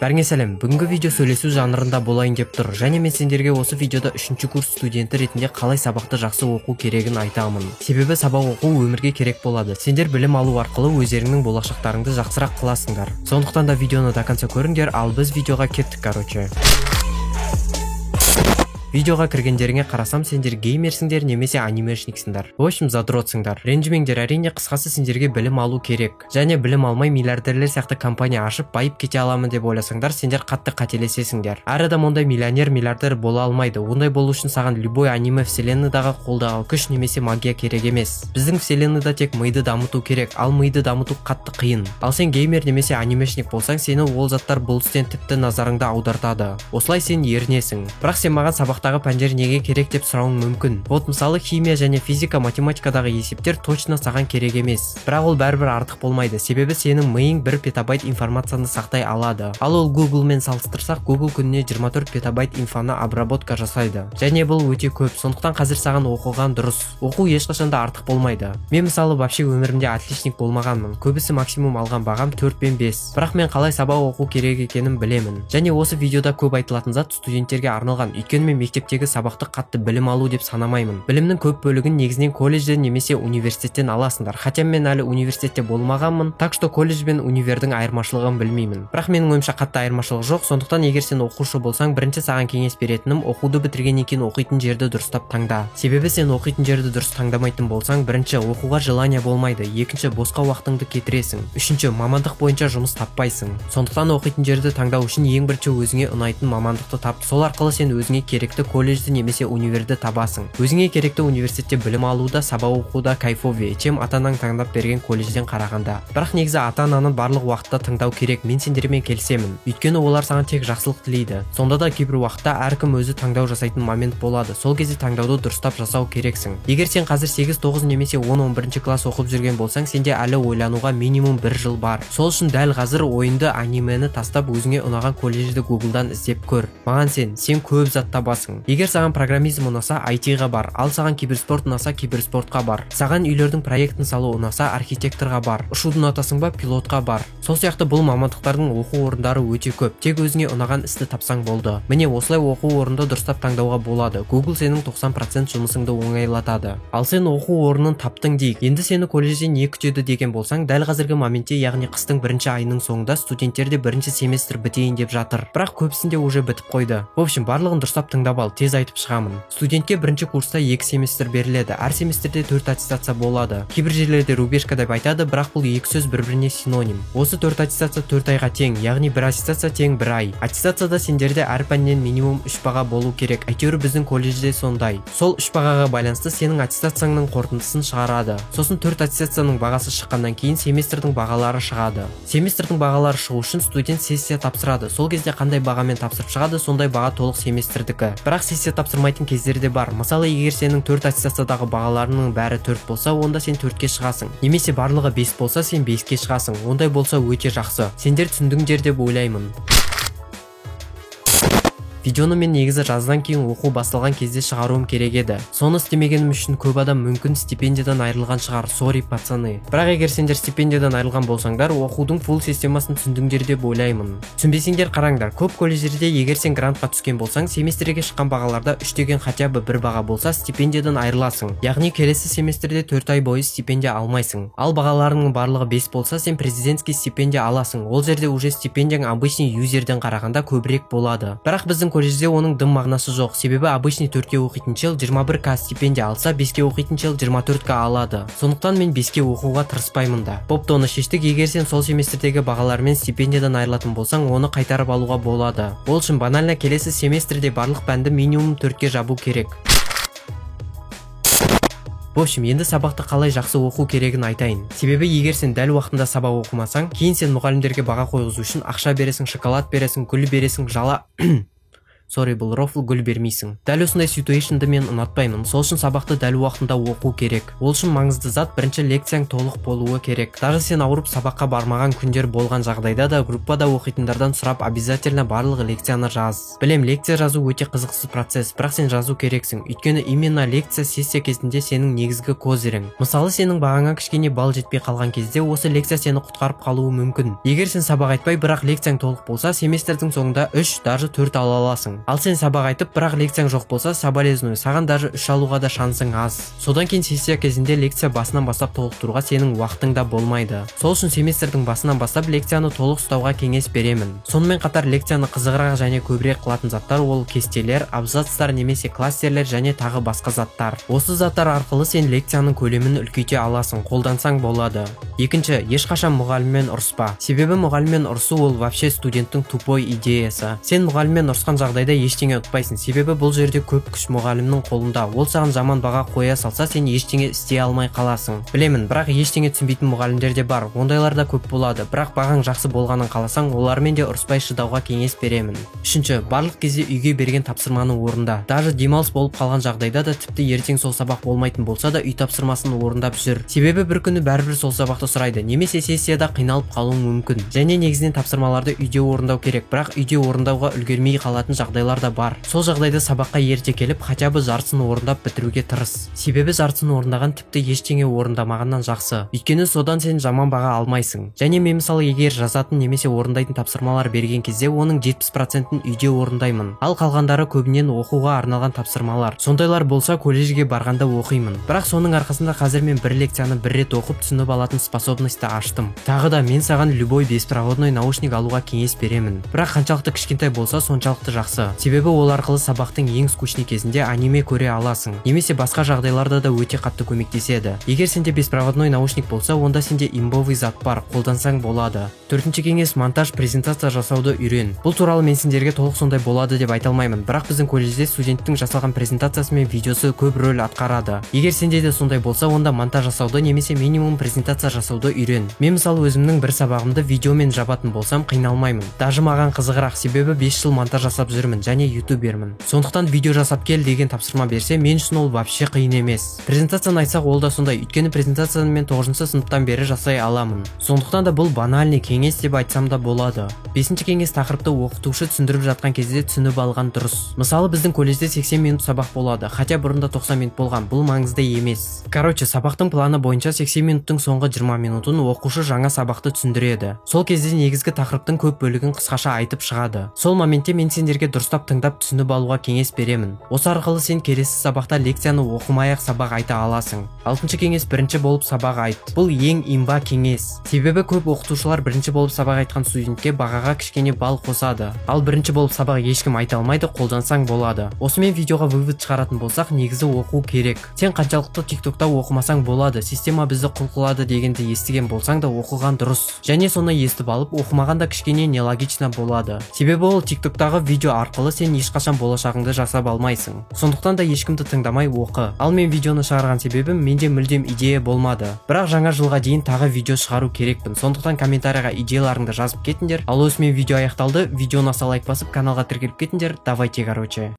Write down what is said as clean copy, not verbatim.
Бәріңе сәлем. Бүгінгі видео сөйлесу жанрында болайын деп тұр. Және мен сендерге осы видеода 3-ші курс студенті ретінде қалай сабақты жақсы оқу керегін айтамын. Себебі сабақ оқу өмірге керек болады. Сендер білім алу арқылы өздеріңнің болашақтарыңды жақсырақ қыласыңдар. Сондықтан да видеоны до конца көріңдер, ал біз видеоға кеттік, короче. Видеоға кіргендеріңе қарасам, сендер геймерсіңдер немесе анимешниксіңдер. В общем, задротсыңдар. Ренжімеңдер, әрине қысқасы сендерге білім алу керек. Және білім алмай миллиардерлер сияқты компания ашып, байып кете аламын деп ойласаңдар, сендер қатты қателесесіңдер. Әр адам ондай миллионер бола алмайды. Ондай болу үшін саған любой аниме вселенныйдағы қолдағы күш немесе магия керек емес. Біздің вселенныйда тек миды дамыту керек, ал миды дамыту қатты қиын. Ал сен геймер немесе анимешник болсаң, сені ол заттар бұл істен тіпті назарыңды аудартады. Осылай сен ерінесің. Бірақ сен маған сабақтағы пәндер неге керек деп сұрауың мүмкін. Вот мысалы химия және физика, математикадағы есептер точно саған керек емес. Бірақ ол бәрібір артық болмайды. Себебі сенің миың 1 петабайт информацияны сақтай алады. Ал ол Google мен салыстырсақ, Google күніне 24 петабайт инфоны обработка жасайды. Және бұл өте көп. Сондықтан қазір саған оқыған дұрыс. Оқу ешқашанда артық болмайды. Мен мысалы вообще өмірімде отличник болмағанмын. Көбісі максимум алған бағам 4 пен 5. Бірақ мен қалай сабақ оқу керек екенін білемін. Және осы видеода көп айтылатын зат студенттерге арналған. Өйткені мен мектептегі сабақты қатты білім алу деп санамаймын. Білімнің көп бөлігін негізінен колледжден немесе университеттен аласыңдар. Хотя мен әлі университетте болмағанмын, так что колледж бен универдің айырмашылығын білмеймін. Бірақ менің ойымша қатты айырмашылық жоқ. Сондықтан егер сен оқушы болсаң, бірінші саған кеңес беретінім, оқуды бітіргеннен кейін оқитын жерді дұрыстап таңда. Себебі сен оқитын жерді дұрыс таңдамайтын болсаң, бірінші оқуға желание болмайды, екінші босқа уақытыңды кетіресің, үшінші мамандық бойынша жұмыс таппайсың. Сондықтан оқитын жерді таңдау үшін ең бірінші өзіңе ұнайтын мамандықты тап. Сол арқылы сен өзіңе керекті колледжді немесе универді табасың. Өзіңе керекті университетте білім алуда, сабақ оқуда кайфовее, чем ата-анаң таңдап берген колледжден қарағанда. Бірақ негізі ата-ананы барлық уақытта тыңдау керек. Мен сендермен келісемін. Өйткені олар саған тек жақсылық тілейді. Сонда да кейбір уақытта әркім өзі таңдау жасайтын момент болады. Сол кезде таңдауды дұрыстап жасау керексің. Егер сен қазір 8, 9 немесе 10-11 класс оқып жүрген болсаң, сенде әлі ойлануға минимум 1 жыл бар. Сол үшін дәл қазір ойынды, анимені тастап өзіңе ұнаған колледжді Google-дан іздеп көр. Маған сен көп зат табасың. Егер саған программизм ұнаса, IT-ға бар. Ал саған киберспорт ұнаса, киберспортқа бар. Саған үйлердің проектін салу ұнаса, архитекторға бар. Ұшуды ұнатасың ба, пилотқа бар. Сол сияқты бұл мамандықтардың оқу орындары өте көп. Тек өзіңе ұнаған істі тапсаң болды. Міне осылай оқу орнында дұрыстап таңдауға болады. Google сенің 90% жұмысыңды оңайлатады. Ал сен оқу орнын таптың дейік. Енді сені колледжден не күтеді деген болсаң, дәл қазіргі моментте, яғни қыстың 1 айының соңында студенттерде 1 семестр бітейін деп жатыр. Бірақ көбісінде уже бітіп қойды. В общем, барлығын дұрыстап тыңдап ал, тез айтып шығамын. Студентке 1 курста 2 семестр беріледі. Әр семестрде 4 аттестация болады. Кейбір жерлерде рубежка деп айтады, бірақ бұл екі сөз бір-біріне синоним. Осы 4 аттестация 4 айға тең, яғни 1 аттестация тең 1 ай. Аттестацияда сендерде әр пәннен минимум 3 баға болу керек. Әйтеуір біздің колледжде сондай. Сол 3 бағаға байланысты сенің аттестацияңның қорытындысын шығарады. Сосын 4 аттестацияның бағасы шыққаннан кейін семестрдің бағалары шығады. Семестрдің бағалары шығу үшін студент сессия тапсырады. Сол кезде қандай бағамен тапсырып шығады, сондай баға толық семестрдікі. Бірақ сессия тапсырмайтын кездерде бар. Мысалы, егер сенің 4 аттестациядағы бағаларының бәрі 4 болса, онда сен 4-ке шығасың. Немесе барлығы 5 болса, сен 5-ке шығасың. Ондай болса өте жақсы. Сендер түсіндіңдер деп ойлаймын. Видеоны мен негізі жаздан кейін оқу басталған кезде шығаруым керек еді. Соны істемегенім үшін көп адам мүмкін стипендиядан айырылған шығар. Сори, пацаны. Бірақ егер сендер стипендиядан айырылған болсаңдар, оқудың фулл системасын түсіндіңдер деп ойлаймын. Түсінбесеңдер қараңдар. Көп колледждерде егер сен грантқа түскен болсаң, семестрге шыққан бағаларда 3 деген хотя бы 1 баға болса, стипендиядан айырыласың. Яғни келесі семестрде 4 ай бойы стипендия алмайсың. Ал бағаларының барлығы 5 болса, сен президентский стипендия аласың. Ол жерде уже стипендияң обычный юзерден қарағанда көбірек болады. Бірақ біздің колледжде оның дым мағынасы жоқ. Себебі обычный 4-ке оқитын чел 21к стипендия алса, 5-ке оқитын чел 24к алады. Сондықтан мен 5-ке оқуға тырыспаймын да. Бопты, оны шештік. Егер сен сол семестрдегі бағалармен стипендиядан айырылатын болсаң, оны қайтарып алуға болады. Ол үшін банально келесі семестрде барлық пәнді минимум 4-ке жабу керек. В общем, енді сабақты қалай жақсы оқу керегін айтайын. Себебі егер сен дәл уақытында сабақ оқымасаң, кейін сен мұғалімдерге баға қойғызу үшін ақша бересің, шоколад бересің, гүл бересің, сори, бұл рофл гүл бермейсің. Дәл осындай ситуационды мен ұнатпаймын. Сол үшін сабақты дәл уақытында оқу керек. Ол үшін маңызды зат бірінші лекцияң толық болуы керек. Даже сен ауырып сабаққа бармаған күндер болған жағдайда да группада оқитындардан сұрап обязательно барлық лекцияны жаз. Білем, лекция жазу өте қызықсыз процесс, бірақ сен жазу керексің. Өйткені именно лекция сессия кезінде сенің негізгі козырың. Мысалы, сенің бағаңа кішкене балл жетпей қалған кезде осы лекция сені құтқарып қалуы мүмкін. Егер сен сабақ айтпай, бірақ лекцияң толық болса, семестрдің соңында 3, даже 4 ала аласың. Ал сен сабақ айтып, бірақ лекцияң жоқ болса, соболезную, саған даже 3 алуға да шансың аз. Содан кейін сессия кезінде лекция басынан бастап толықтыруға сенің уақытың да болмайды. Сол үшін семестрдің басынан бастап лекцияны толық ұстауға кеңес беремін. Сонымен қатар лекцияны қызығырақ және көбірек қылатын заттар ол кестелер, абзацтар немесе кластерлер және тағы басқа заттар. Осы заттар арқылы сен лекцияның көлемін үлкейте аласың, қолдансаң болады. Екінші, ешқашан мұғаліммен ұрыспа. Себебі мұғаліммен ұрысу ол вообще студенттің тупой идеясы. Сен мұғаліммен ұрысқан жағдайда ештеңе ұтпайсың. Себебі бұл жерде көп күш мұғалімнің қолында. Ол саған жаман баға қоя салса, сен ештеңе істей алмай қаласың. Білемін, бірақ ештеңе түсінбейтін мұғалімдер де бар. Ондайлар да көп болады. Бірақ бағаң жақсы болғанын қаласаң, олармен де ұрыспай шыдауға кеңес беремін. Үшінші, барлық кезде үйге берген тапсырманы орында. Даже демалыс болып қалған жағдайда да тіпті ертең сол сабақ болмайтын болса да үй тапсырмасын орындап жүр. Себебі бір күні бәрібір сол сабақты сұрайды, немесе сессияда қиналып қалуың мүмкін. Және негізінен тапсырмаларды үйде орындау керек, бірақ үйде орындауға үлгермей қалатын жағдайлар да бар. Сол жағдайда сабаққа ерте келіп, хотя бы жартысын орындап бітіруге тырыс. Себебі жартысын орындаған тіпті ештеңе орындамағаннан жақсы. Өйткені содан сен жаман баға алмайсың. Және мен мысалы егер жазатын немесе орындайтын тапсырмалар берген кезде оның 70%-ін үйде орындаймын. Ал қалғандары көбінен оқуға арналған тапсырмалар. Сондайлар болса колледжге барғанда оқимын. Бірақ соның арқасында қазір мен бір лекцияны бір рет оқып түсініп алатын способностьті аштым. Тағы да мен саған любой беспроводной наушник алуға кеңес беремін. Бірақ қаншалықты кішкентай болса соншалықты жақсы. Себебі ол арқылы сабақтың ең скучный кезінде аниме көре аласың. Немесе басқа жағдайларда да өте қатты көмектеседі. Егер сенде беспроводной наушник болса, онда сенде имбовый зат бар, қолдансаң болады. Төртінші кеңес, монтаж, презентация жасауды үйрен. Бұл туралы мен сендерге толық сондай болады деп айта алмаймын, бірақ біздің колледжде студенттің жасалған презентациясы мен видеосы көп рөл атқарады. Егер сенде де сондай болса, онда монтаж жасауды немесе минимум презентация жасауды үйрен. Мен мысалы өзімнің бір сабағымды видеомен жабатын болсам қиналмаймын. Даже маған қызығырақ, себебі 5 жыл монтаж жасап жүрмін және ютубермін. Сондықтан видео жасап кел деген тапсырма берсе, мен үшін ол вообще қиын емес. Презентацияны айтсақ, ол да сондай, өйткені презентацияны мен 9-шы сыныптан бері жасай аламын. Сондықтан да бұл банальный кеңес деп айтсам да болады. 5-ші кеңес, тақырыпты оқытушы түсіндіріп жатқан кезде түсініп алған дұрыс. Мысалы, біздің колледжде 80 минут сабақ болады, хотя бұрында 90 минут болған. Бұл маңызды емес. Короче, сабақтың планы бойынша 80 минуттың соңғы 20 минутын оқушы жаңа сабақты түсіндіреді. Сол кезде негізгі тақырыптың көп бөлігін қысқаша айтып шығады. Сол моментте мен сендерге дұрыстап тыңдап түсініп алуға кеңес беремін. Осы арқылы сен келесі сабақта лекцияны оқымай-ақ сабақ айта аласың. 6-ші кеңес, бірінші болып сабақ айт. Бұл ең имба кеңес. Себебі көп оқытушылар бірінші болып сабақ айтқан студентке бағаға кішкене балл қосады. Ал бірінші болып сабақ ешкім айта алмайды, қолдансаң болады. Осымен видеоға вывод шығаратын болсақ, негізі оқу керек. Сен қаншалықты TikTokта оқымасаң болады, система бізді құл қылады дегенді естіген болсаң да оқыған дұрыс. Және соны естіп алып, оқымағанда кішкене нелогично болады. Себебі ол TikToктағы видео арқылы сен ешқашан болашағыңды жасап алмайсың. Сондықтан да ешкімді тыңдамай оқы. Ал мен видеоны шығарған себебім менде мүлдем идея болмады. Бірақ жаңа жылға дейін тағы видео шығару керекпін. Сондықтан комментарийға идеяларыңды жазып кетіңдер. Ал осымен видео аяқталды. Видеоны аса лайк басып, каналға тіркеліп кетіңдер. Давайте, короче.